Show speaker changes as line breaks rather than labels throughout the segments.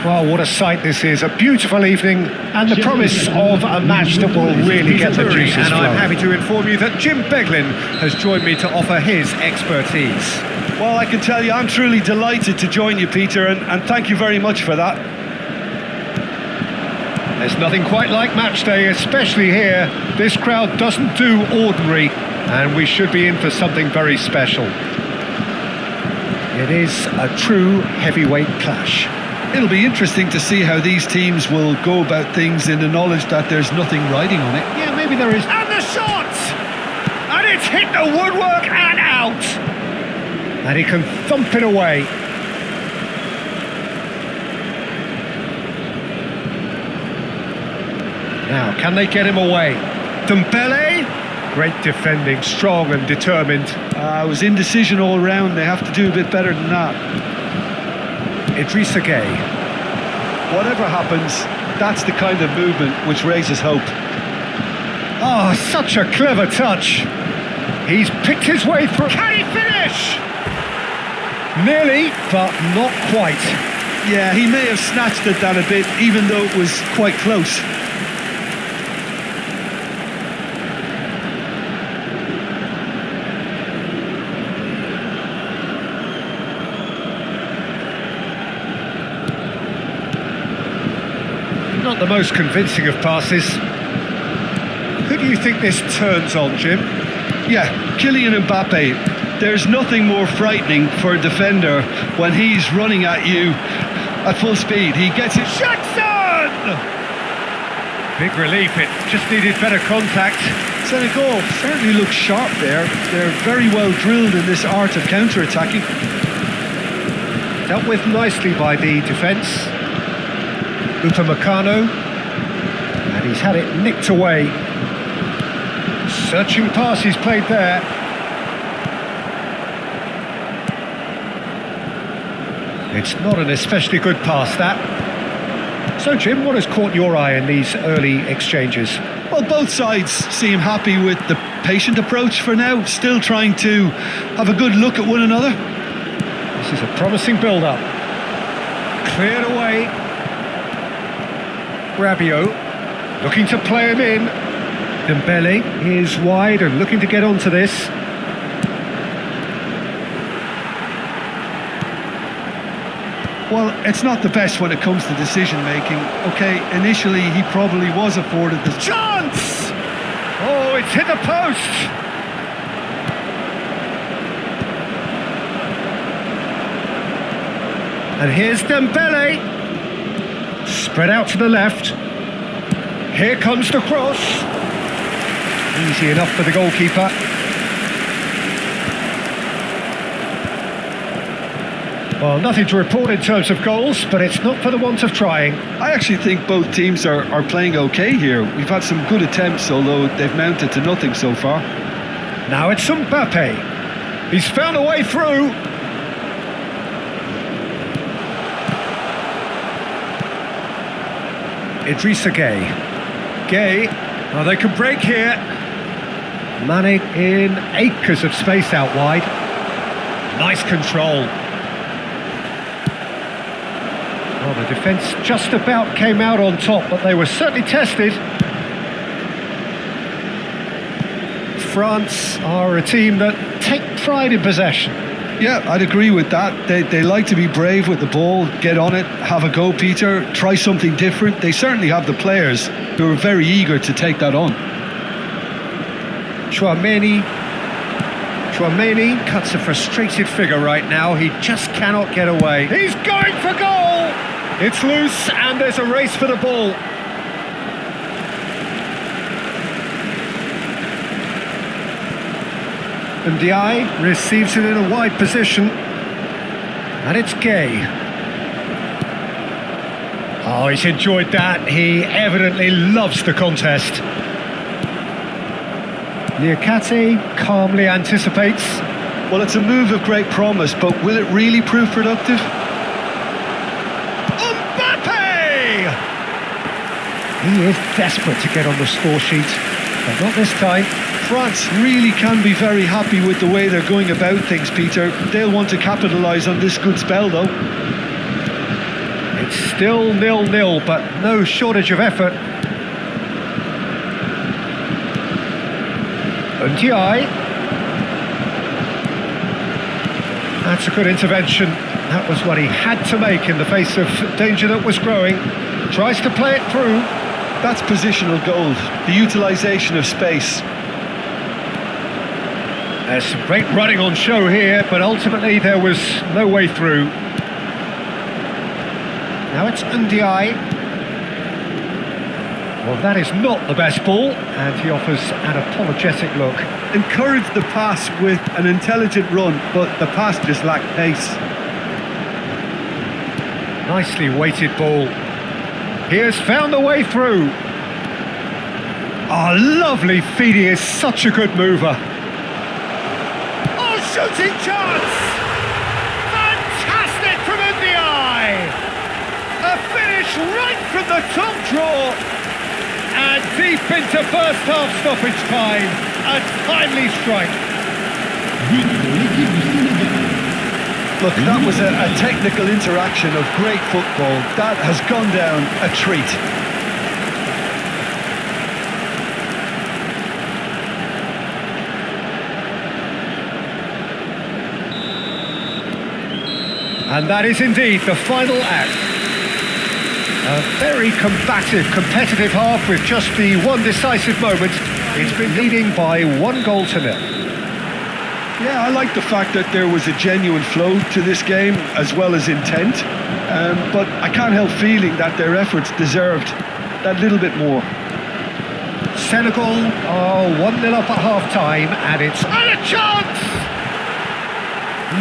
Well, what a sight this is. A beautiful evening and the promise of a match that will really get the juices flowing.
And I'm happy to inform you that Jim Beglin has joined me to offer his expertise.
Well, I can tell you I'm truly delighted to join you, Peter, and thank you very much for that.
There's nothing quite like match day, especially here. This crowd doesn't do ordinary, and we should be in for something very special. It is a true heavyweight clash.
It'll be interesting to see how these teams will go about things in the knowledge that there's nothing riding on it.
Yeah, maybe there is.
And the shot! And it's hit the woodwork and out!
And he can thump it away. Now, can they get him away?
Dembele?
Great defending, strong and determined.
It was indecision all round. They have to do a bit better than that.
Idrissa Gueye.
Whatever happens, that's the kind of movement which raises hope.
Oh, such a clever touch. He's picked his way through.
Can he finish?
Nearly, but not quite.
Yeah, he may have snatched at that a bit, even though it was quite close.
Not the most convincing of passes. Who do you think this turns on, Jim?
Yeah, Kylian Mbappe. There's nothing more frightening for a defender when he's running at you at full speed. He gets it.
Jackson!
Big relief, it just needed better contact.
Senegal certainly looks sharp there. They're very well drilled in this art of counter-attacking.
Dealt with nicely by the defence. Upamecano, and he's had it nicked away. Searching pass he's played there. It's not an especially good pass, that. So, Jim, what has caught your eye in these early exchanges?
Well, both sides seem happy with the patient approach for now, still trying to have a good look at one another.
This is a promising build-up. Cleared away. Rabiot, looking to play him in. Dembele is wide and looking to get onto this.
Well, it's not the best when it comes to decision making. Okay, initially he probably was afforded the
Chance!
Oh, it's hit the post! And here's Dembele. Spread out to the left. Here comes the cross. Easy enough for the goalkeeper. Well, nothing to report in terms of goals, but it's not for the want of trying.
I actually think both teams are playing okay here. We've had some good attempts, although they've mounted to nothing so far.
Now it's Mbappe. He's found a way through. Idrissa Gueye. Gueye, oh, they can break here. Mane in acres of space out wide. Nice control. Well, the defence just about came out on top, but they were certainly tested. France are a team that take pride in possession.
Yeah, I'd agree with that. They like to be brave with the ball, get on it, have a go, Peter, try something different. They certainly have the players who are very eager to take that on.
Chouameni cuts a frustrated figure right now. He just cannot get away. He's going for goal! It's loose and there's a race for the ball. And Ndiaye receives it in a wide position. And it's Gueye. Oh, he's enjoyed that. He evidently loves the contest. Niakate calmly anticipates.
Well, it's a move of great promise, but will it really prove productive?
Mbappe!
He is desperate to get on the score sheet, but not this time.
France really can be very happy with the way they're going about things, Peter. They'll want to capitalise on this good spell, though.
It's still 0-0, but no shortage of effort. Ndiaye. That's a good intervention. That was what he had to make in the face of danger that was growing. Tries to play it through.
That's positional gold, the utilisation of space.
There's some great running on show here, but ultimately there was no way through. Now it's Ndiaye. Well, that is not the best ball, and he offers an apologetic look.
Encouraged the pass with an intelligent run, but the pass just lacked pace.
Nicely weighted ball. He has found a way through. Oh, lovely feed. He is such a good mover. Oh, shooting chance! Fantastic from Ndiaye! A finish right from the top draw. And deep into first half stoppage time. A timely strike.
Look, that was a technical interaction of great football. That has gone down a treat.
And that is indeed the final act. A very combative, competitive half with just the one decisive moment. It's been leading by 1-0.
Yeah, I like the fact that there was a genuine flow to this game as well as intent, but I can't help feeling that their efforts deserved that little bit more.
Senegal are 1-0 up at half-time, and it's a chance!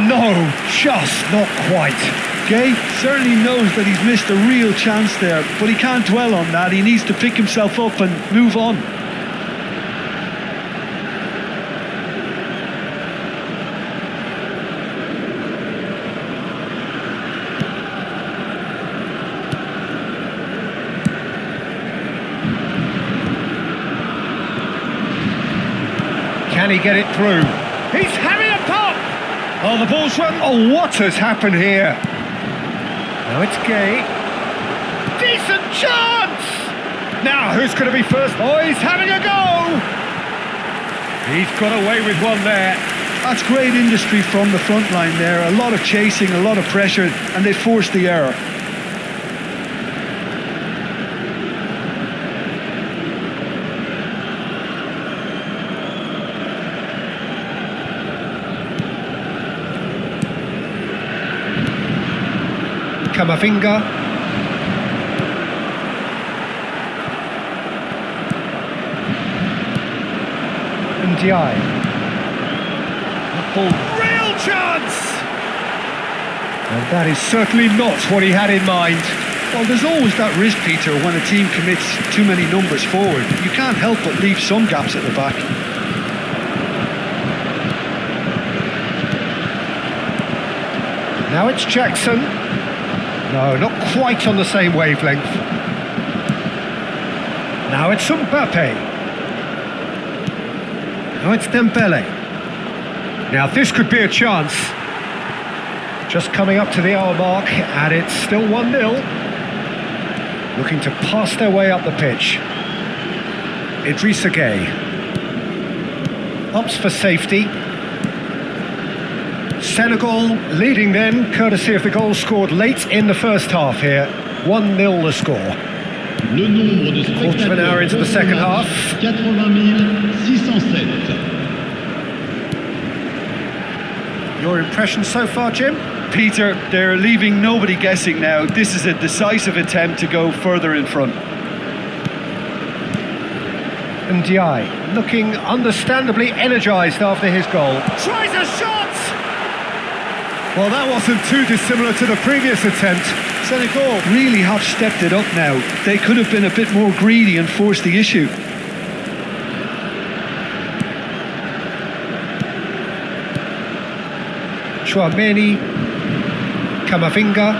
No, just not quite.
Gay certainly knows that he's missed a real chance there, but he can't dwell on that. He needs to pick himself up and move on.
Can he get it through? He's having a pop! Oh, the ball's run. Oh, what has happened here? Now it's Gay. Decent chance! Now, who's going to be first? Oh, he's having a go! He's got away with one there.
That's great industry from the front line there. A lot of chasing, a lot of pressure, and they forced the error.
Camavinga. Ndiaye. Real chance! And that is certainly not what he had in mind.
Well, there's always that risk, Peter, when a team commits too many numbers forward. You can't help but leave some gaps at the back.
Now it's Jackson. No, not quite on the same wavelength. Now it's Mbappe. Now it's Dembele. Now this could be a chance. Just coming up to the hour mark, and it's still 1-0. Looking to pass their way up the pitch. Idrissa Gueye. Opts for safety. Senegal leading then, courtesy of the goal scored late in the first half here. 1-0 the score. Quarter of an hour into the second half.
80 607.
Your impression so far, Jim?
Peter, they're leaving nobody guessing now. This is a decisive attempt to go further in front.
Ndiaye looking understandably energised after his goal. Tries a shot! Well, that wasn't too dissimilar to the previous attempt.
Senegal really have stepped it up now. They could have been a bit more greedy and forced the issue.
Chouameni, Camavinga,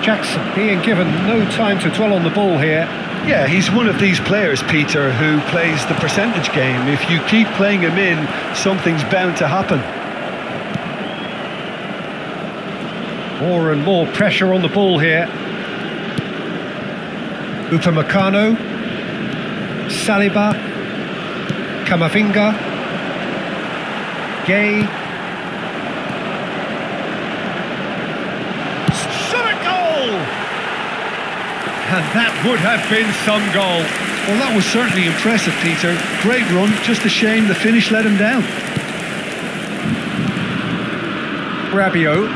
Jackson being given no time to dwell on the ball here.
Yeah, he's one of these players, Peter, who plays the percentage game. If you keep playing him in, something's bound to happen.
More and more pressure on the ball here. Upamecano, Saliba, Camavinga, Gay. Shot a goal! And that would have been some goal.
Well, that was certainly impressive, Peter. Great run, just a shame the finish let him down.
Rabiot.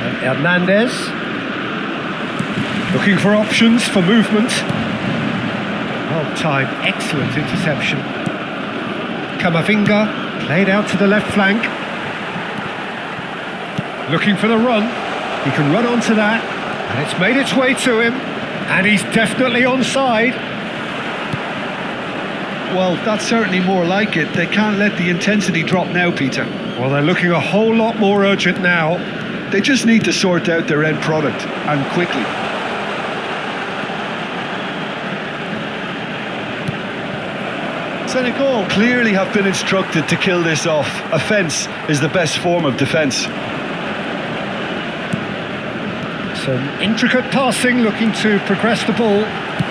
And Hernandez. Looking for options for movement. Well timed, excellent interception. Camavinga, played out to the left flank. Looking for the run. He can run onto that. And it's made its way to him. And he's definitely onside.
Well, that's certainly more like it. They can't let the intensity drop now, Peter.
Well, they're looking a whole lot more urgent now.
They just need to sort out their end product, and quickly. Senegal clearly have been instructed to kill this off. Offence is the best form of defence.
Some intricate passing, looking to progress the ball.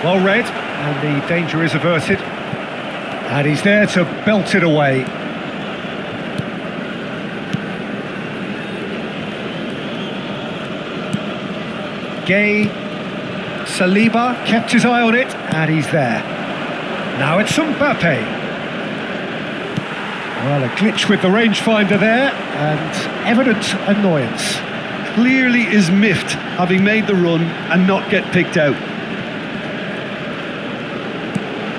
Well read, and the danger is averted. And he's there to belt it away. Gay, Saliba kept his eye on it, and he's there. Now it's Mbappe. Well, a glitch with the rangefinder there, and evident annoyance.
Clearly is miffed, having made the run and not get picked out.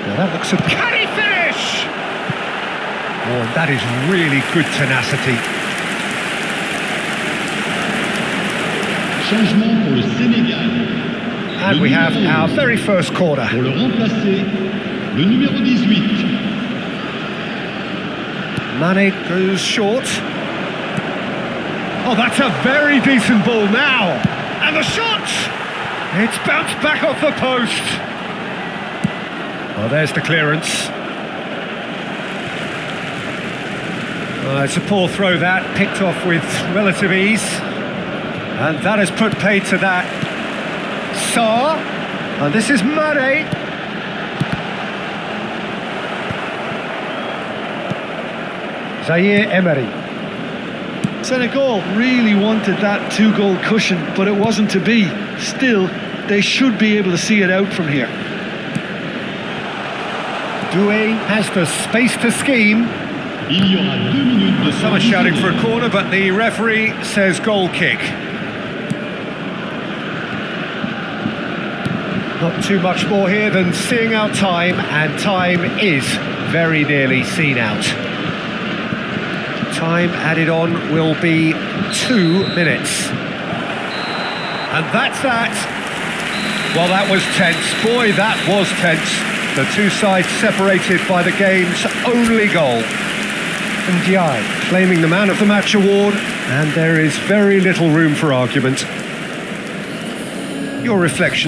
Well, that looks a... Can he finish? Oh, that is really good tenacity.
Changement pour le Sénégal.
And we have our very first corner.
Pour le remplacer, le numéro 18.
Mane goes short. Oh, that's a very decent ball now. And the shot! It's bounced back off the post. Well, there's the clearance. It's a poor throw that, picked off with relative ease. And that has put paid to that. Sarr, and this is Mane. Zaire Emery.
Senegal really wanted that two-goal cushion, but it wasn't to be. Still, they should be able to see it out from here.
Doué has the space to scheme.
Il y aura 2 minutes de
Some are shouting for a corner, but the referee says goal kick. Not too much more here than seeing out time, and time is very nearly seen out. Time added on will be 2 minutes. And that's that. Well, that was tense. Boy, that was tense. The two sides separated by the game's only goal. And Ndiaye claiming the Man of the Match award, and there is very little room for argument. Your reflection.